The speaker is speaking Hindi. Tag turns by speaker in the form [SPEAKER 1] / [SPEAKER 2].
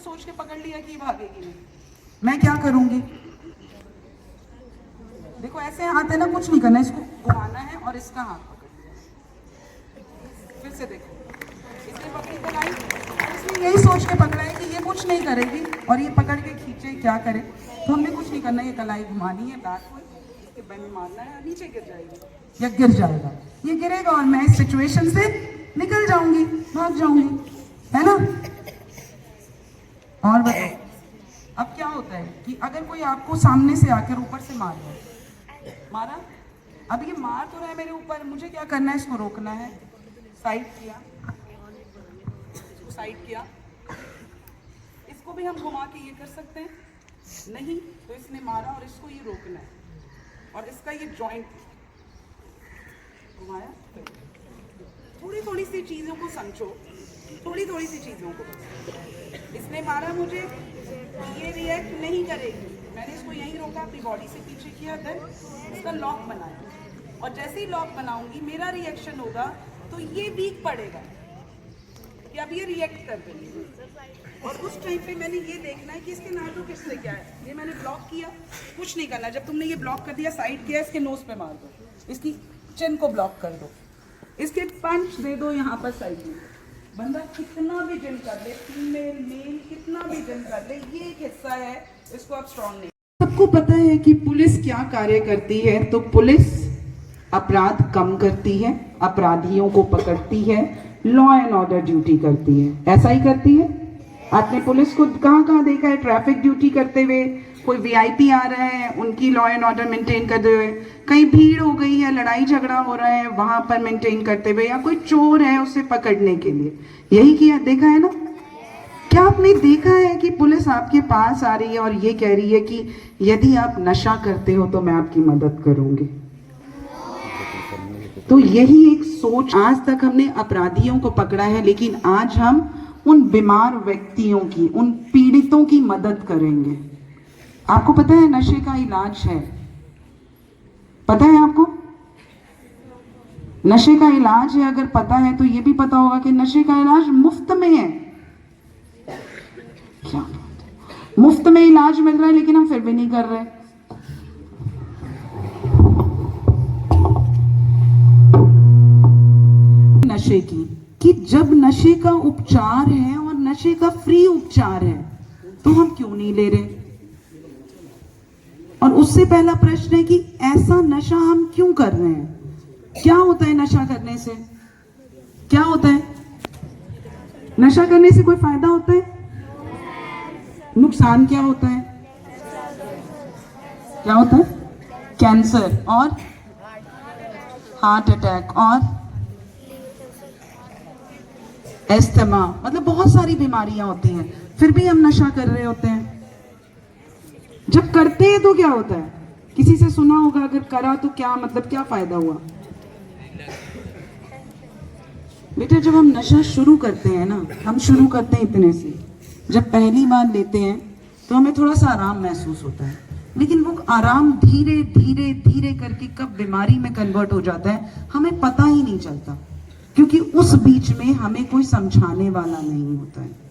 [SPEAKER 1] सोच के पकड़ लिया कि भागेगी नहीं, मैं क्या करूंगी? देखो ऐसे हाथ है ना, कुछ नहीं करना, इसको घुमाना है और इसका हाथ पकड़ लिया। फिर से देखो, इसने पकड़ी कलाई और इसने यही सोच के पकड़ा है कि ये कुछ नहीं करेगी और ये पकड़ के खींचे क्या करे, तो हमने कुछ नहीं करना, ये कलाई घुमानी है बैकवर्ड, इसके बंद मारना है, नीचे गिर जाएगी या गिर जाएगा, ये गिरेगा और मैं इस सिचुएशन से निकल जाऊंगी, भाग जाऊंगी, है ना? और बताओ अब क्या होता है कि अगर कोई आपको सामने से आकर ऊपर से मारा, अब ये मार तो रहा है मेरे ऊपर, मुझे क्या करना है? इसको रोकना है, साइड किया, इसको साइड किया, इसको भी हम घुमा के ये कर सकते हैं, नहीं तो इसने मारा और इसको ये रोकना है और इसका ये जॉइंट घुमाया। थोड़ी थोड़ी सी चीजों को समझो, थोड़ी थोड़ी सी चीजों को। इसने मारा मुझे, ये रिएक्ट नहीं करेगी, मैंने इसको यहीं रोका, अपनी बॉडी से पीछे किया, देन इसका लॉक बनाया और जैसे ही लॉक बनाऊंगी मेरा रिएक्शन होगा तो ये वीक पड़ेगा कि अब ये रिएक्ट कर देंगे और उस टाइम पे मैंने ये देखना है कि इसके नाटू किससे क्या है। ये मैंने ब्लॉक किया, कुछ नहीं करना, जब तुमने ये ब्लॉक कर दिया, साइड किया, इसके नोज पे मार दो, इसकी चिन को ब्लॉक कर दो, इसके पंच दे दो यहाँ पर साइड में। बंदा कितना भी जिम कर ले, फीमेल मेल कितना भी जिम कर ले, ये एक हिस्सा है, इसको आप स्ट्रॉन्ग नहीं। सबको पता है कि पुलिस क्या कार्य करती है, तो पुलिस अपराध कम करती है, अपराधियों को पकड़ती है, लॉ एंड ऑर्डर ड्यूटी करती है, ऐसा ही करती है। आपने पुलिस को कहाँ देखा है ट्रैफिक ड्यूटी करते हुए? कोई वीआईपी आ रहे हैं, उनकी लॉ एंड ऑर्डर मेंटेन करते हुए, कहीं भीड़ हो गई है, लड़ाई झगड़ा हो रहा है, वहां पर मेंटेन करते हुए, या कोई चोर है उसे पकड़ने के लिए, यही किया, देखा है ना? क्या आपने देखा है कि पुलिस आपके पास आ रही है और ये कह रही है कि यदि आप नशा करते हो तो मैं आपकी मदद करूंगी? तो यही एक सोच, आज तक हमने अपराधियों को पकड़ा है, लेकिन आज हम उन बीमार व्यक्तियों की, उन पीड़ितों की मदद करेंगे। आपको पता है नशे का इलाज है? पता है आपको? नशे का इलाज है, अगर पता है तो ये भी पता होगा कि नशे का इलाज मुफ्त में है। क्या मुफ्त में इलाज मिल रहा है, लेकिन हम फिर भी नहीं कर रहे। नशे की कि जब नशे का उपचार है और नशे का फ्री उपचार है तो हम क्यों नहीं ले रहे? और उससे पहला प्रश्न है कि ऐसा नशा हम क्यों कर रहे हैं? क्या होता है नशा करने से? क्या होता है नशा करने से? कोई फायदा होता है? नुकसान क्या होता है? क्या होता है? कैंसर और हार्ट अटैक और एस्थमा, मतलब बहुत सारी बीमारियां होती हैं, फिर भी हम नशा कर रहे होते हैं। जब करते हैं तो क्या होता है? किसी से सुना होगा, अगर करा तो क्या मतलब, क्या फायदा हुआ? बेटा जब हम नशा शुरू करते हैं ना, हम शुरू करते हैं इतने से, जब पहली बार लेते हैं तो हमें थोड़ा सा आराम महसूस होता है, लेकिन वो आराम धीरे धीरे धीरे करके कब बीमारी में कन्वर्ट हो जाता है हमें पता ही नहीं चलता, क्योंकि उस बीच में हमें कोई समझाने वाला नहीं होता है।